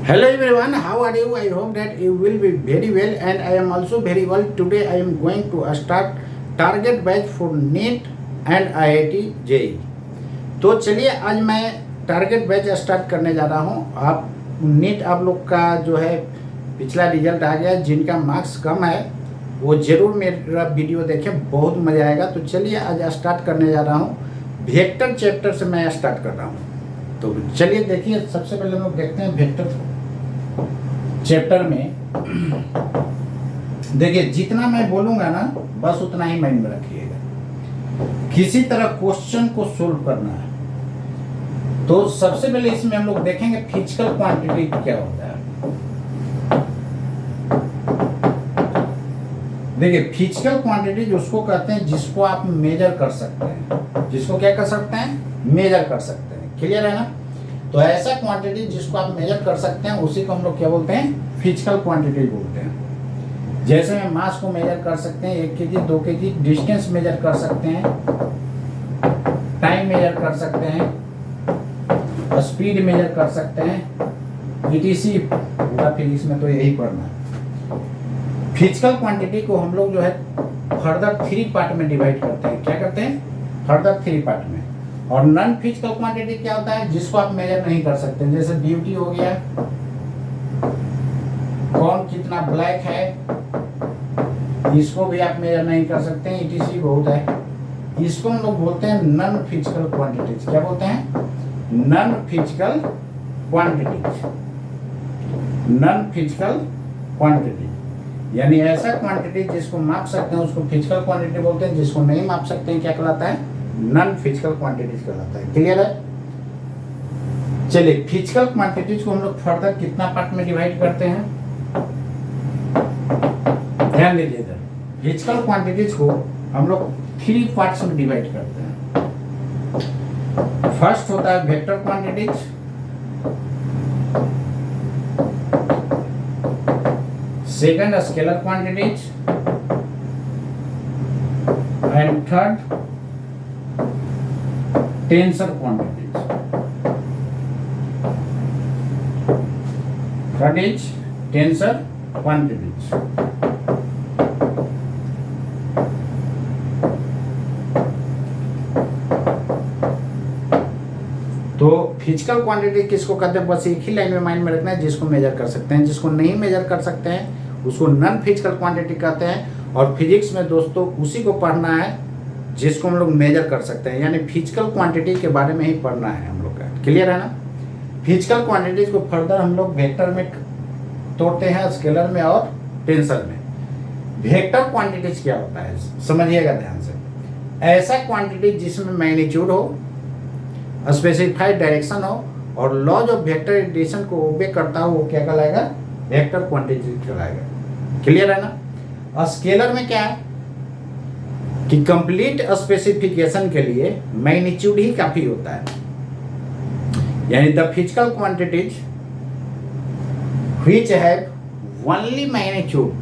Hello everyone, how are you? I hope that you will be very well and I am also very well. Today I am going to start target batch for NEET and IIT JEE. तो चलिए आज मैं target batch start करने जा रहा हूँ। आप NEET आप लोग का जो है पिछला रिजल्ट आ गया, जिनका मार्क्स कम है वो ज़रूर मेरा वीडियो देखें, बहुत मज़ा आएगा। तो चलिए आज स्टार्ट करने जा रहा हूँ। वेक्टर चैप्टर से मैं स्टार्ट कर रहा हूँ। तो चलिए देखिए, सबसे पहले हम लोग देखते हैं वेक्टर चैप्टर में। देखिए जितना मैं बोलूँगा ना बस उतना ही माइंड में रखिएगा। किसी तरह क्वेश्चन को सोल्व करना है। तो सबसे पहले इसमें हम लोग देखेंगे फिजिकल क्वांटिटी क्या होता है। देखिए फिजिकल क्वांटिटी उसको कहते हैं जिसको आप मेजर कर सकते हैं। जिसको क्या कर सकते हैं? मेजर कर सकते हैं। क्लियर है ना? तो ऐसा क्वांटिटी जिसको आप मेजर कर सकते हैं उसी को हम लोग क्या बोलते हैं? फिजिकल क्वांटिटी बोलते हैं। जैसे में मास को मेजर कर सकते हैं, 1 केजी 2 केजी, डिस्टेंस मेजर कर सकते हैं, टाइम मेजर कर सकते हैं, स्पीड मेजर कर सकते हैं, ईटीसी। पूरा फिजिक्स में तो यही पढ़ना है। फिजिकल क्वांटिटी को हम लोग जो है फर्दर 3 पार्ट में डिवाइड करते हैं। क्या करते हैं? फर्दर 3 पार्ट में। और नॉन फिजिकल क्वांटिटी क्या होता है? जिसको आप मेजर नहीं कर सकते। जैसे ब्यूटी हो गया, कौन कितना ब्लैक है, इसको भी आप मेजर नहीं कर सकते हैं। ईटीसी बहुत है। इसको हम लोग बोलते हैं नॉन फिजिकल क्वांटिटीज। क्या बोलते हैं? Non physical quantities. Non physical quantity यानी ऐसा क्वांटिटी जिसको माप सकते हैं उसको फिजिकल क्वांटिटी बोलते हैं। जिसको नहीं माप सकते हैं क्या कहलाता है? नॉन फिजिकल क्वांटिटीज कहलाता है। क्लियर है? चलिए फिजिकल क्वांटिटीज को हम लोग फर्दर कितना पार्ट में डिवाइड करते हैं? ध्यान दीजिए इधर। फिजिकल क्वांटिटीज को हम लोग 3 पार्ट्स में डिवाइड करते हैं। फर्स्ट होता है vector quantities, second scalar quantities and third tensor quantities. Third is tensor quantities. तो फिजिकल क्वांटिटी किसको कहते हैं? बस एक ही लाइन में माइंड में रखना है। जिसको मेजर कर सकते हैं, जिसको नहीं मेजर कर सकते हैं उसको नॉन फिजिकल क्वांटिटी कहते हैं। और फिजिक्स में दोस्तों उसी को पढ़ना है जिसको हम लोग मेजर कर सकते हैं, यानी फिजिकल क्वांटिटी के बारे में ही पढ़ना है हम लोग का। क्लियर है ना? फिजिकल क्वांटिटीज को फर्दर हम लोग वेक्टर में तोड़ते हैं, स्केलर में और टेंसर में। वेक्टर क्वांटिटीज क्या होता है समझिएगा ध्यान से। ऐसा क्वांटिटी जिसमें मैग्नीट्यूड हो, स्पेसिफाइड डायरेक्शन हो और लॉज ऑफ वेक्टर एडिशन को ओबे करता हो, वो क्या कहलाएगा? वेक्टर क्वांटिटी कहलाएगा। क्लियर है ना? स्केलर में क्या है कि कंप्लीट स्पेसिफिकेशन के लिए मैग्नीट्यूड ही काफी होता है। यानी the physical quantities which have only magnitude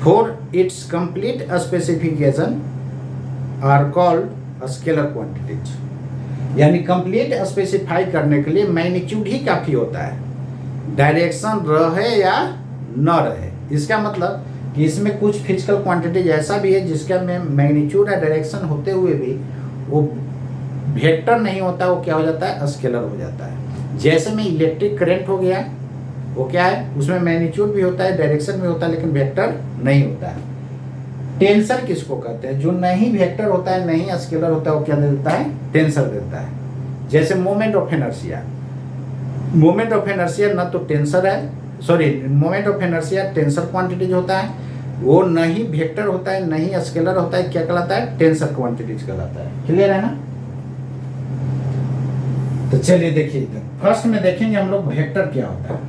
for its complete specification are called scalar quantities. यानी कंप्लीट स्पेसिफाई करने के लिए मैग्नीट्यूड ही काफी होता है, डायरेक्शन रहे या न रहे। इसका मतलब कि इसमें कुछ फिजिकल क्वांटिटीज ऐसा भी है जिसका में मैग्नीट्यूड या डायरेक्शन होते हुए भी वो वेक्टर नहीं होता, वो क्या हो जाता है? स्केलर हो जाता है। जैसे में इलेक्ट्रिक करंट हो गया, वो क्या है? उसमें मैग्नीट्यूड भी होता है, डायरेक्शन भी होता है, लेकिन वेक्टर नहीं होता है। टेंसर किसको कहते हैं? जो नहीं वेक्टर होता है, नहीं स्केलर होता है, वो क्या देता है? टेंसर देता है। जैसे moment of inertia. Moment of inertia न तो टेंसर है, moment of inertia tensor quantities होता है, वो नहीं वेक्टर होता है, नहीं स्केलर होता है। क्या कहलाता है? टेंसर क्वांटिटीज कहलाता है। क्लियर है ना? तो चलिए देखिए, फर्स्ट में देखेंगे हम लोग वेक्टर क्या होता है।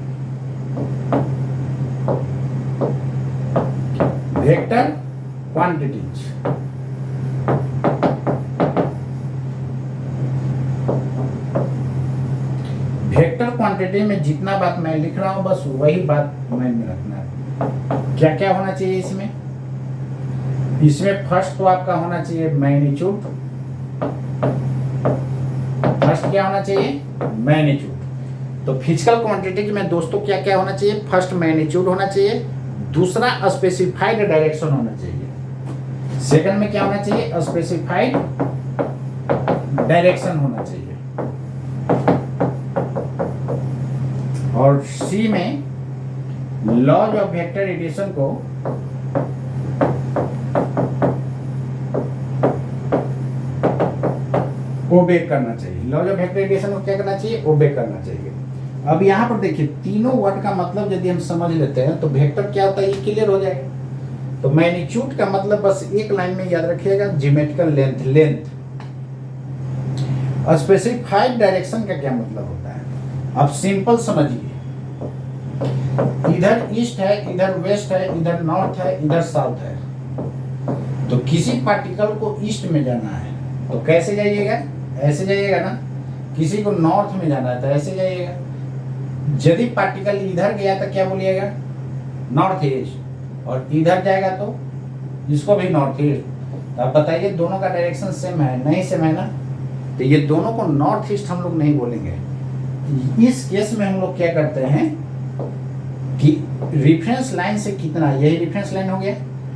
वेक्टर क्वांटिटीज वेक्टर क्वांटिटी में जितना बात मैं लिख रहा हूं बस वही बात माइंड में रखना है। क्या क्या होना चाहिए इसमें? इसमें फर्स्ट तो आपका होना चाहिए मैग्नीट्यूड। फर्स्ट क्या होना चाहिए? मैग्नीट्यूड। तो फिजिकल क्वांटिटी में दोस्तों क्या क्या होना चाहिए? फर्स्ट मैग्नीट्यूड होना चाहिए, दूसरा स्पेसिफाइड डायरेक्शन होना चाहिए, सेकंड में क्या होना चाहिए? स्पेसिफाइड डायरेक्शन होना चाहिए, और सी में लॉज ऑफ वेक्टर एडिशन को ओबे करना चाहिए। लॉज ऑफ वेक्टर एडिशन को क्या करना चाहिए? ओबे करना चाहिए। अब यहाँ पर देखिए तीनों वर्ड का मतलब यदि हम समझ लेते हैं तो वेक्टर क्या होता है ये क्लियर हो जाएगा। तो मैग्नीट्यूड का मतलब बस एक लाइन में याद रखिएगा, geometrical length, length. Specified direction का क्या मतलब होता है? अब सिंपल समझिए, इधर ईस्ट है, इधर वेस्ट है, इधर नॉर्थ है, इधर साउथ है। तो किसी पार्टिकल को ईस्ट में जाना है तो कैसे जाइएगा? ऐसे जाइएगा ना। किसी को नॉर्थ में जाना है तो ऐसे जाइएगा। यदि पार्टिकल इधर गया तो क्या बोलिएगा? नॉर्थ ईस्ट, और इधर जाएगा तो इसको भी नॉर्थ ईस्ट। तो आप बताइए दोनों का डायरेक्शन सेम है? नहीं सेम है ना। तो ये दोनों को नॉर्थ ईस्ट हम लोग नहीं बोलेंगे। इस केस में हम लोग क्या करते हैं कि रेफरेंस लाइन से कितना, यही रेफरेंस लाइन हो गया,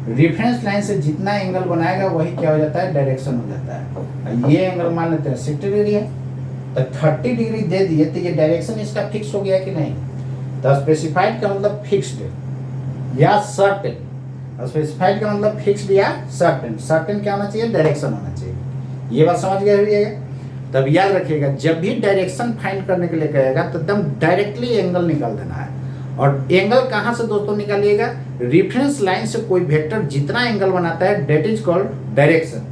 रेफरेंस लाइन से जितना एंगल बनाएगा वही क्या हो जाता है? डायरेक्शन हो जाता है। ये एंगल मान लेते हैं 60 डिग्री है, तो 30 डिग्री दे दिए तो ये डायरेक्शन इसका फिक्स हो गया कि नहीं? तो स्पेसिफाइड का मतलब फिक्स्ड या सर्टेन। स्पेसिफाइड का मतलब फिक्स्ड या सर्टेन। सर्टेन क्या होना चाहिए? डायरेक्शन होना चाहिए। ये बात समझ गए होइएगा। तब याद रखिएगा जब भी डायरेक्शन फाइंड करने के लिए कहेगा तो एकदम डायरेक्टली एंगल निकाल देना है। और एंगल कहाँ से दोस्तों निकालिएगा? रेफरेंस लाइन से कोई वेक्टर जितना एंगल बनाता है that is called direction.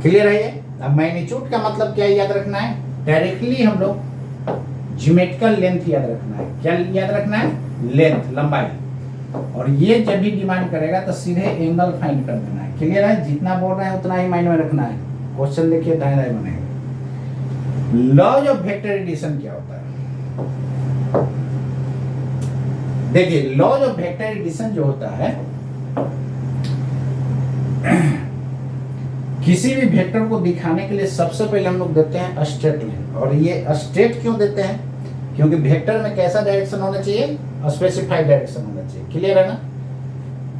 Clear है ये? अब मैग्नीट्यूड का मतलब क्या याद रखना है? डायरेक्टली हम लोग ज्योमेट्रिकल लेंथ याद रखना है। क्या याद रखना है? लेंथ, लंबाई। और ये जब भी डिमांड करेगा तो सीधे एंगल फाइंड कर देना है। क्लियर है? जितना बोल रहे हैं उतना ही माइंड में रखना है। क्वेश्चन देखिए दाएं दाएं बनेगा। लॉज ऑफ वेक्टर एडिशन क्या होता है? देखिए लॉज ऑफ वेक्टर एडिशन जो होता है, किसी भी वेक्टर को दिखाने के लिए सबसे पहले हम लोग देते हैं स्ट्रेट लाइन। और ये स्ट्रेट क्यों देते हैं? क्योंकि वेक्टर में कैसा डायरेक्शन होना चाहिए? स्पेसिफाइड डायरेक्शन होना चाहिए। क्लियर है ना?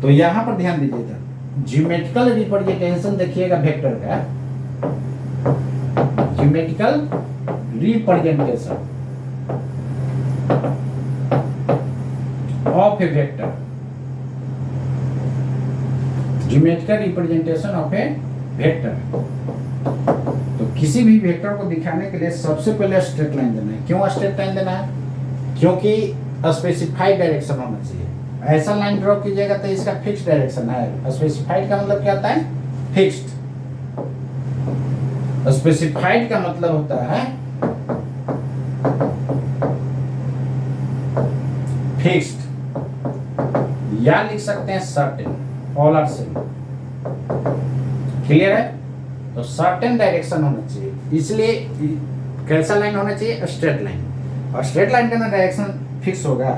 तो यहां पर ध्यान दीजिएगा, ज्योमेट्रिकल रिप्रेजेंटेशन देखिएगा वेक्टर का, geometrical representation of A vector, geometrical representation of A vector. तो किसी भी वेक्टर को दिखाने के लिए सबसे पहले स्ट्रेट लाइन देना है। क्यों स्ट्रेट लाइन देना है? क्योंकि स्पेसिफाइड डायरेक्शन होना चाहिए। ऐसा लाइन ड्रॉ कीजिएगा तो इसका फिक्स डायरेक्शन है। स्पेसिफाइड का मतलब क्या होता है? फिक्स्ड। स्पेसिफाइड का मतलब होता है फिक्स्ड, या लिख सकते हैं certain, all are same. Clear है? तो सर्टेन डायरेक्शन होना चाहिए, इसलिए कैसा लाइन होना चाहिए? Straight line. और स्ट्रेट लाइन का ना डायरेक्शन फिक्स होगा।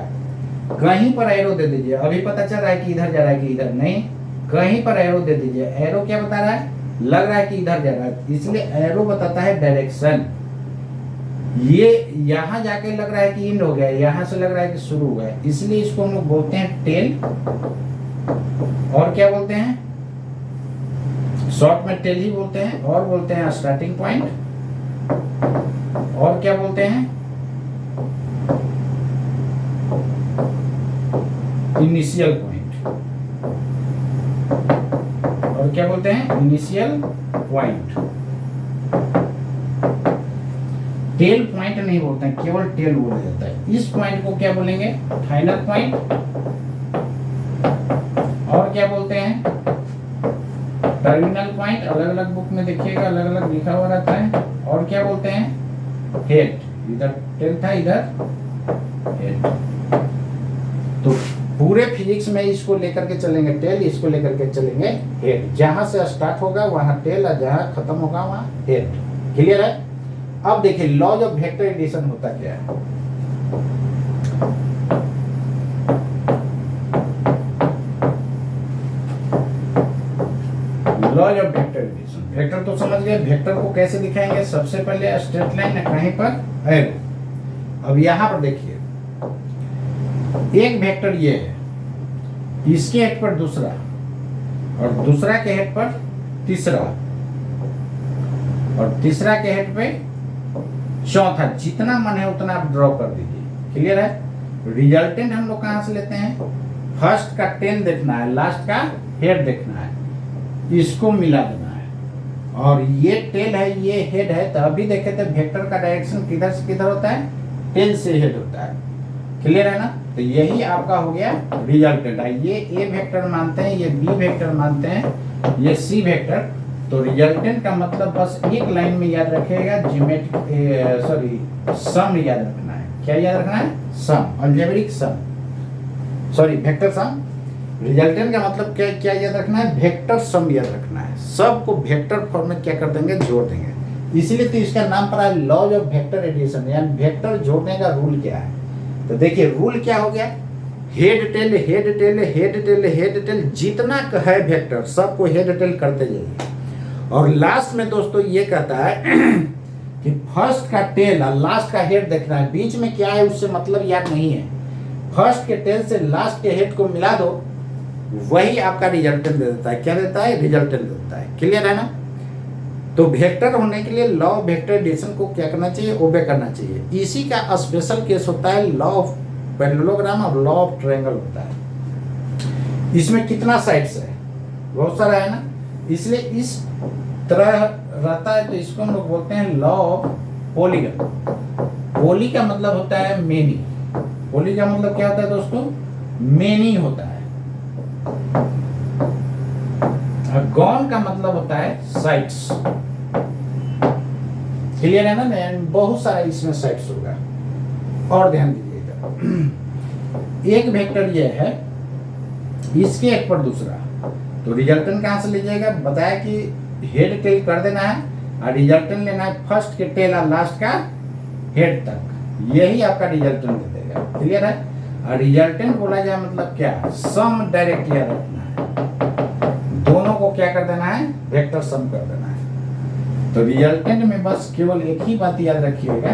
कहीं पर एरो दे दीजिए, अभी पता चल रहा है कि इधर जा रहा है कि इधर नहीं, कहीं पर एरो दे दीजिए। एरो क्या बता रहा है? लग रहा है कि इधर जा रहा है, इसलिए एरो बताता है डायरेक्शन। ये यहां जाके लग रहा है कि इंड हो गया, यहां से लग रहा है कि शुरू हुआ है, इसलिए इसको हम लोग बोलते हैं टेल। और क्या बोलते हैं? शॉर्ट में टेल ही बोलते हैं। और बोलते हैं स्टार्टिंग पॉइंट। और क्या बोलते हैं? Initial point. और क्या बोलते हैं? Initial point. टेल पॉइंट नहीं बोलते हैं, केवल टेल बोला जाता है। इस पॉइंट को क्या बोलेंगे? Final point. और क्या बोलते हैं? Terminal point. अलग अलग बुक में देखिएगा अलग अलग लिखा हुआ रहता है। और क्या बोलते हैं? हेड। इधर टेल था, इधर हेड। तो पूरे फिजिक्स में इसको लेकर के चलेंगे टेल, इसको लेकर के चलेंगे हेड। जहां से स्टार्ट होगा वहां टेल, और जहां खत्म होगा वहां हेड। क्लियर है? अब देखिए लॉज ऑफ वेक्टर एडिशन होता क्या है? Laws of vector addition. Vector तो समझ गए, वेक्टर को कैसे दिखाएंगे? सबसे पहले स्ट्रेट लाइन, कहीं पर एरो। अब यहां पर देखिए, एक वेक्टर ये है, इसके हेड पर दूसरा और दूसरा के हेड पर तीसरा और तीसरा के हेड पे चौथा, जितना मन है उतना आप ड्रॉ कर दीजिए। क्लियर है। रिजल्टेंट हम लोग कहां से लेते हैं, फर्स्ट का टेल देखना है, लास्ट का हेड देखना है, इसको मिला देना है, और ये टेल है ये हेड है। तो अभी देखे थे वेक्टर का डायरेक्शन किधर से किधर होता है, टेल से हेड होता है। क्लियर है ना। तो यही आपका हो गया रिजल्टेंट। ये ए वेक्टर मानते हैं, ये बी वेक्टर मानते हैं, ये सी वेक्टर। तो रिजल्टेंट का मतलब बस एक लाइन में याद रखिएगा, सम याद रखना है। क्या याद रखना है, सम, अलजेब्रिक सम, वेक्टर सम। रिजल्टेंट का मतलब क्या क्या याद रखना है, वेक्टर सम याद रखना है। सबको वेक्टर फॉर्म में क्या कर देंगे, जोड़ देंगे। इसीलिए तो इसका नाम पड़ा है लॉज ऑफ वेक्टर एडिशन, यानी वेक्टर जोड़ने का रूल क्या है। तो देखिए रूल क्या हो गया, head tail head tail head tail head tail, जितना है वेक्टर सबको हेड टेल करते जाइए। और लास्ट में दोस्तों ये कहता है कि फर्स्ट का टेल और लास्ट का हेड देखना है, बीच में क्या है उससे मतलब याद नहीं है। फर्स्ट के टेल से लास्ट के हेड को मिला दो, वही आपका रिजल्टेंट दे देता है। क्या देता है, रिजल्टेंट देता है। क्लियर है ना। तो वेक्टर होने के लिए लॉ ऑफ वेक्टर एडिशन को क्या करना चाहिए, ओबे करना चाहिए। इसी का स्पेशल केस होता है लॉ ऑफ पैरेललोग्राम और लॉ ऑफ ट्रायंगल होता है। इसमें कितना साइड्स है, बहुत सारा है ना, इसलिए इस तरह रहता है। तो इसको हम लोग बोलते हैं लॉ ऑफ पॉलीगन। पॉली का मतलब होता है मेनी, पॉली का मतलब क्या होता है दोस्तों, मेनी होता है। गॉन का मतलब होता है साइड्स। क्लियर है ना। बहुत सारा इसमें साइड्स होगा। और ध्यान दीजिएगा, एक वेक्टर ये है, इसके एक पर दूसरा, तो रिजल्टेंट कहां से लीजिएगा, बताया कि हेड टेल कर देना है और रिजल्टेंट लेना है फर्स्ट के टेल और लास्ट का हेड तक, यही आपका रिजल्टेंट दे देगा। क्लियर है। और रिजल्टेंट बोला जाए मतलब क्या, सम डायरेक्ट याद रखना है, दोनों को क्या कर देना है, वेक्टर सम कर देना है। तो रिजल्टेंट में बस केवल एक ही बात याद रखिएगा,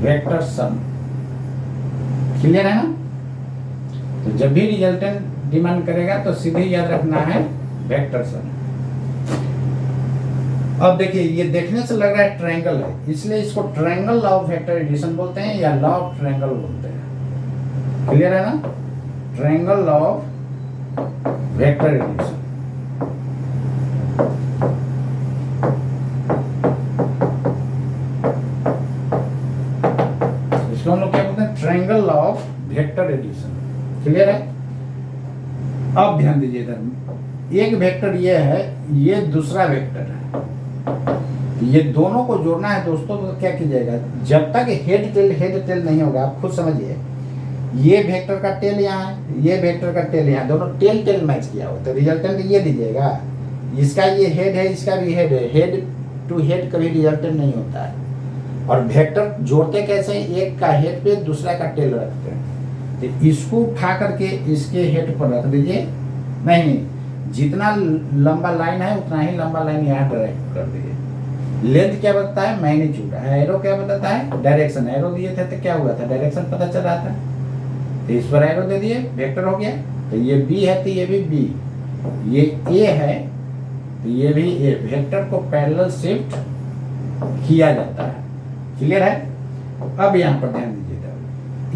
वेक्टर सम। क्लियर है ना। तो जब भी रिजल्टेंट डिमांड करेगा तो सीधे याद रखना है वेक्टर सम। अब देखिए ये देखने से लग रहा है ट्रायंगल है, इसलिए इसको triangle law of vector addition बोलते हैं या लॉ ऑफ ट्रायंगल बोलते हैं। क्लियर है ना। Triangle law of vector addition. इसको हम लोग क्या बोलते हैं, triangle law of vector addition. Clear है। अब ध्यान दीजिए इधर, एक वेक्टर ये है, ये दूसरा वेक्टर है, ये दोनों को जोड़ना है दोस्तों। तो क्या कीजिएगा, जब तक हेड टेल नहीं होगा, आप खुद समझिए, ये वेक्टर का टेल यहाँ है, ये वेक्टर का टेल यहाँ, दोनों टेल मैच किया हो, तो रिजल्टेंट ये दीजिएगा। इसका ये हेड है, इसका भी हेड है, हेड टू हेड कभी रिजल्टेंट नहीं होता है। और वेक्टर जोड़ते कैसे, एक का हेड पे दूसरा का टेल रखते हैं। तो इसको उठा करके इसके हेड पर रख दीजिए, नहीं, जितना लंबा लाइन है उतना ही लंबा लाइन यहाँ डायरेक्ट कर दीजिए। लेंथ क्या बताता है, मैग्नीट्यूड। एरो क्या बताता है, डायरेक्शन। एरो दिए थे तो क्या हुआ था, डायरेक्शन पता चल रहा था, तो इस पर एरो दे दिए, वेक्टर हो गया। तो ये बी है तो ये भी बी, ये ए है तो ये भी ए। वेक्टर को पैरेलल शिफ्ट किया जाता है। क्लियर है। अब यहाँ पर ध्यान दीजिएगा,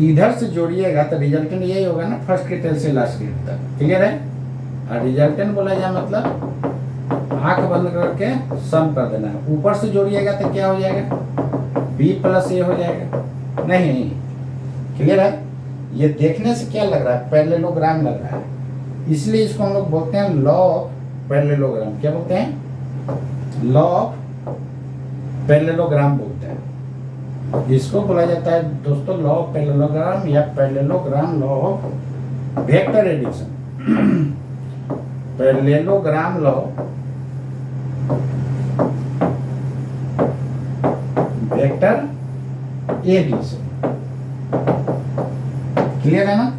इधर से जोड़िएगा तो रिजल्टेंट यही होगा ना, फर्स्ट के टेल से लास्ट के टेल तक। क्लियर है। और रिजल्टेंट बोला जाए मतलब आंख बंद करके सम कर देना है। ऊपर से जोड़िएगा तो क्या हो जाएगा, बी प्लस ए हो जाएगा। नहीं, क्लियर है। ये देखने से क्या लग रहा है, पैरेललोग्राम लग रहा है, इसलिए इसको हम लोग बोलते हैं लॉ ऑफ पैरेललोग्राम। क्या बोलते हैं, लॉ ऑफ पैरेललोग्राम बोलते हैं। इसको बोला जाता है दोस्तों लॉ ऑफ पैरेललोग्राम या parallelogram law of vector addition. Parallelogram law vector addition. Clear है ना।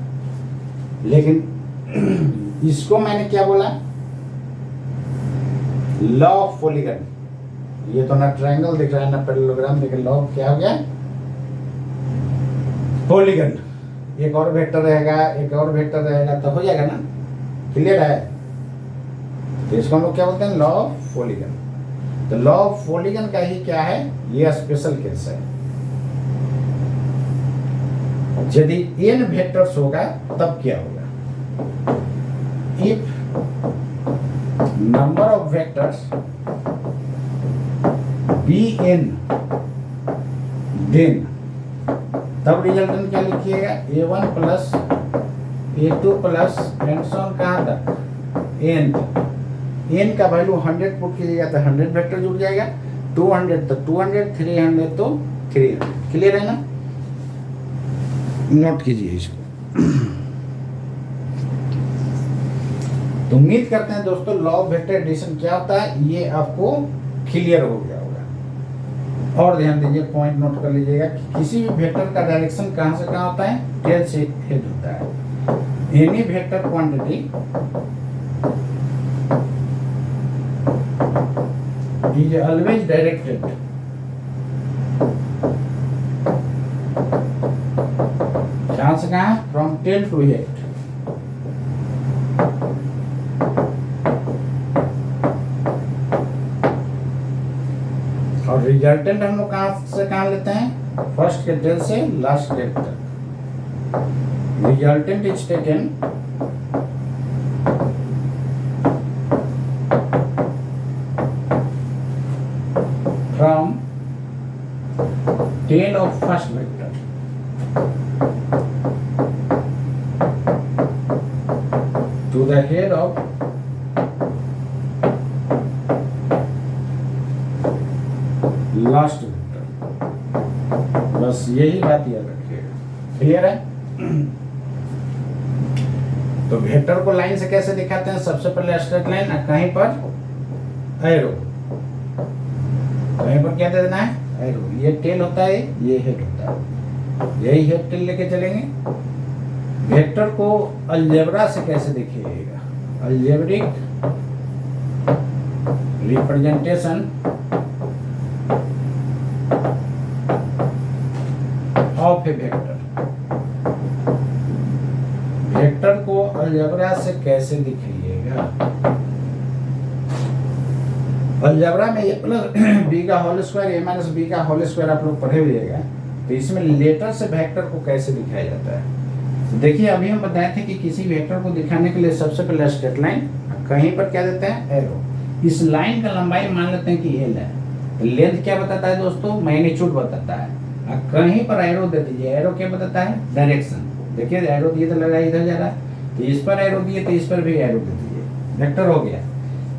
लेकिन इसको मैंने क्या बोला, लॉ ऑफ पॉलीगन। ये तो ना ट्रायंगल दिख रहा है ना पैरेललोग्राम, लेकिन लॉ क्या हो गया, पॉलीगन, एक और वेक्टर रहेगा, एक और वेक्टर रहेगा, तो हो जाएगा ना, क्लियर है। तो इसको हम लोग क्या बोलते हैं, लॉ ऑफ पॉलीगन। तो लॉ ऑफ पॉलीगन का ही क्या है, ये स्पेशल केस है। यदि n वेक्टर्स होगा तब क्या होगा, if number of vectors be n, then तब रिजल्टेंट क्या लिखिएगा, a1 plus a2 plus and so on, कहाँ तक, n का वैल्यू 100 पुट कीजिएगा तो 100 वेक्टर जुड़ जाएगा, 200 तो 200, 300 तो 300, क्लियर है ना। नोट कीजिए इसको। तो उम्मीद करते हैं दोस्तों लॉ ऑफ वेक्टर एडिशन क्या होता है ये आपको क्लियर हो गया होगा। और ध्यान दीजिए, पॉइंट नोट कर लीजिएगा कि किसी भी वेक्टर का डायरेक्शन कहां से कहां होता है, टेल से हेड होता है। Any vector quantity is always directed कहां से कहां, फ्रॉम टेल टू हेड। और रिजल्टेंट हम लोग कहां से कहां लेते हैं, फर्स्ट के टेल से लास्ट टेल तक। Resultant is taken from tail of first vector to the head of last vector. बस यही बात याद रखिएगा, क्लियर है। तो वेक्टर को लाइन से कैसे दिखाते हैं, सबसे पहले स्ट्रेट लाइन, कहीं पर एरो, कहीं पर क्या दे देना है, एरो। ये टेल होता है, ये हेड होता है, यही हेड टेल लेके चलेंगे। वेक्टर को अलजेब्रा से कैसे दिखेगा, algebraic representation of A vector. Vector को अलजेब्रा से कैसे दिखाइएगा, अलजेब्रा में ए प्लस बी का होल स्क्वायर, ए माइनस बी का होल स्क्वायर आप लोग पढ़े हुएगा। तो इसमें लेटर से वेक्टर को कैसे दिखाया जाता है, देखिए अभी हम बताए थे कि किसी वेक्टर को दिखाने के लिए सबसे पहले स्ट्रेट लाइन, कहीं पर क्या देते हैं, एरो। इस लाइन का लंबाई मान लेते हैं कि एल है। लेंथ क्या बताता है दोस्तों, मैग्नीट्यूड बताता है। कहीं पर एरो दे दीजिए, एरो क्या बताता है, डायरेक्शन। देखिए एरो दिए तो लगा इधर जा रहा है, तो इस पर एरो दिए तो इस पर भी एरो दे दीजिए, वेक्टर हो गया।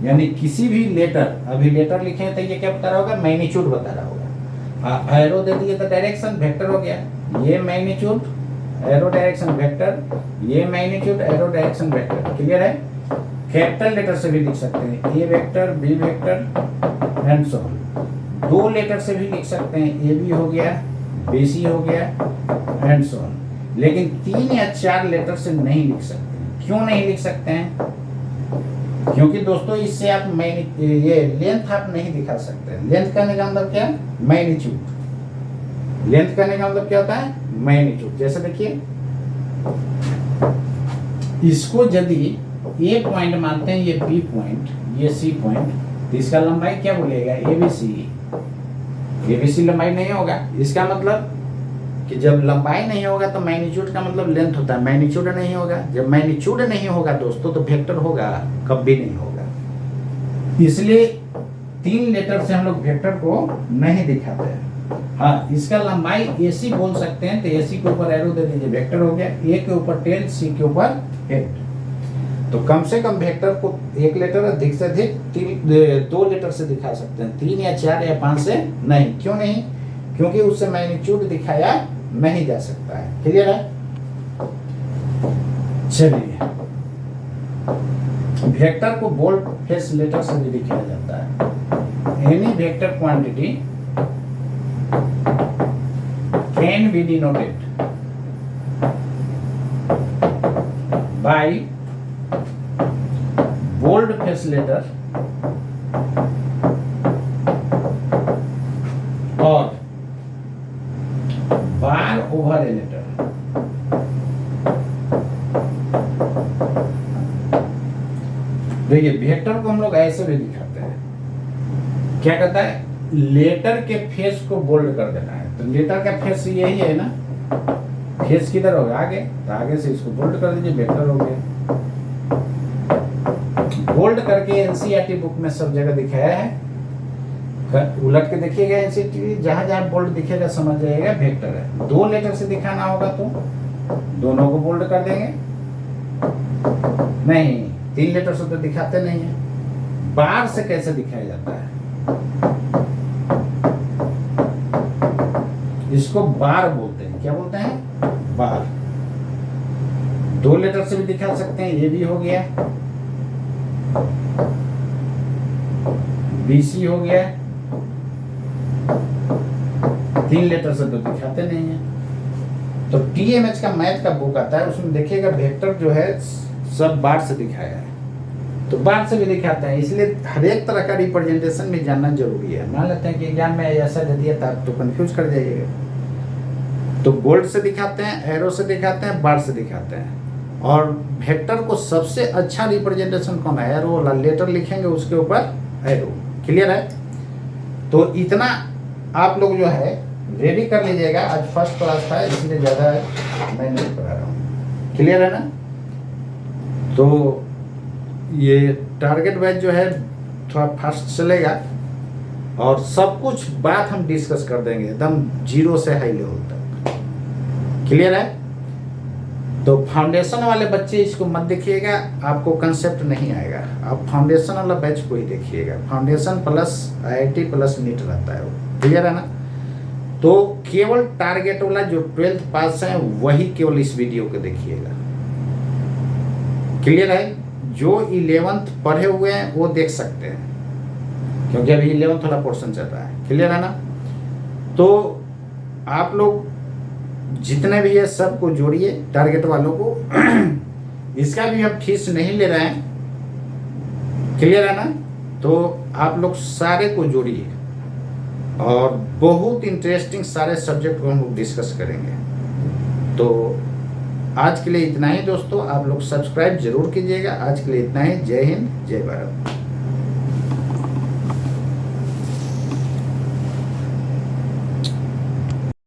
यानी किसी भी लेटर, अभी लेटर लिखे तो ये क्या बता रहा होगा, मैग्नीट्यूड बता रहा होगा। एरो दे दिए तो डायरेक्शन, वेक्टर हो गया। ये मैग्नीट्यूड, एरो डायरेक्शन वेक्टर, ये magnitude, arrow direction vector, clear है। कैपिटल लेटर से भी लिख सकते हैं, A vector, B vector and so on. दो लेटर से भी लिख सकते हैं, ए बी हो गया, बी सी हो गया एंड सो ऑन। लेकिन 3 या 4 लेटर से नहीं लिख सकते। क्यों नहीं लिख सकते हैं, क्योंकि दोस्तों इससे आप ये लेंथ आप नहीं दिखा सकते। लेंथ करने का मतलब क्या, मैग्नीट्यूड। लेंथ करने का मतलब क्या होता है, मैग्नीट्यूड। जैसे देखिए इसको यदि ए पॉइंट मानते हैं, ये बी पॉइंट, ये सी पॉइंट, तो इसका लंबाई क्या बोलेगा, एबीसी। एबीसी लंबाई नहीं होगा, इसका मतलब कि जब लंबाई नहीं होगा तो मैग्नीट्यूड का मतलब लेंथ होता है। मैग्नीट्यूड नहीं होगा, जब मैग्नीट्यूड नहीं होगा दोस्तों तो वेक्टर होगा, कभी नहीं होगा। इसलिए 3 लेटर से हम लोग वेक्टर को नहीं दिखाते हैं। हाँ, इसका लंबाई एसी बोल सकते हैं, तो एसी के ऊपर एरो दे दीजिए, वेक्टर हो गया। ए के ऊपर टेल, सी के ऊपर हेड। तो कम से कम वेक्टर को 1 लेटर, अधिक से अधिक 2 लेटर से दिखा सकते हैं, 3 या 4 या 5 से नहीं। क्यों नहीं, क्योंकि उससे मैग्नीट्यूड दिखाया नहीं जा सकता है, क्लियर है। चलिए, वेक्टर को बोल्ड फेस लेटर से भी दिखाया जाता है। Any vector quantity can be denoted by bold face letter और बार ओवर ए लेटर। देखिए वेक्टर को हम लोग ऐसे भी दिखाते हैं, क्या कहता है, लेटर के फेस को बोल्ड कर देना है। तो लेटर का फेस यही है ना, फेस किधर होगा, आगे, तो आगे से इसको बोल्ड कर दीजिए, वेक्टर हो गया। बोल्ड करके एनसीईआरटी बुक में सब जगह दिखाया है, उलट के देखिएगा एनसीईआरटी, जहां जहां बोल्ड दिखेगा समझ जाइएगा वेक्टर है। 2 लेटर से दिखाना होगा तो दोनों को बोल्ड कर देंगे, नहीं 3 लेटर से तो दिखाते नहीं है। बार से कैसे दिखाया जाता है, इसको बार बोलते हैं, क्या बोलते हैं, बार। 2 लेटर से भी दिखा सकते हैं, ये भी हो गया, BC हो गया, 3 लेटर से तो दिखाते नहीं है। तो TMH का मैथ का बुक आता है, उसमें देखिएगा वेक्टर जो है सब बार से दिखाया है, तो बार से भी दिखाते हैं। इसलिए हर एक तरह का रिप्रेजेंटेशन में जानना जरूरी है। मान लेते हैं कि एग्जाम में ऐसा दे दिया था तो कंफ्यूज कर जाइएगा। तो बोल्ड से दिखाते हैं, एरो से दिखाते हैं, बार से दिखाते हैं। और वेक्टर को सबसे अच्छा रिप्रेजेंटेशन कौन है, एरो वाला। लेटर लिखेंगे उसके ऊपर एरो, क्लियर है। तो इतना आप लोग जो है रेडी कर लीजिएगा। आज फर्स्ट क्लास था इसलिए ज़्यादा मैं नहीं पढ़ा रहा हूँ, क्लियर है ना। तो ये टारगेट बैच जो है थोड़ा फास्ट चलेगा और सब कुछ बात हम डिस्कस कर देंगे एकदम 0 से हाई लेवल तक, क्लियर है। तो फाउंडेशन वाले बच्चे इसको मत देखिएगा, आपको कंसेप्ट नहीं आएगा। आप फाउंडेशन वाला बैच को ही देखिएगा, foundation plus IIT plus NEET रहता है वो, क्लियर है ना। तो केवल टारगेट वाला जो 12th पास है वही केवल इस वीडियो को देखिएगा, क्लियर है। जो 11th पढ़े हुए हैं वो देख सकते हैं, क्योंकि अभी 11th वाला पोर्शन चल रहा है, क्लियर है ना। तो आप लोग जितने भी है सबको जोड़िए, टारगेट वालों को इसका भी हम फीस नहीं ले रहे हैं, क्लियर है ना। तो आप लोग सारे को जोड़िए और बहुत इंटरेस्टिंग सारे सब्जेक्ट को हम लोग डिस्कस करेंगे। तो आज के लिए इतना ही दोस्तों, आप लोग सब्सक्राइब जरूर कीजिएगा। आज के लिए इतना ही, जय हिंद, जय भारत।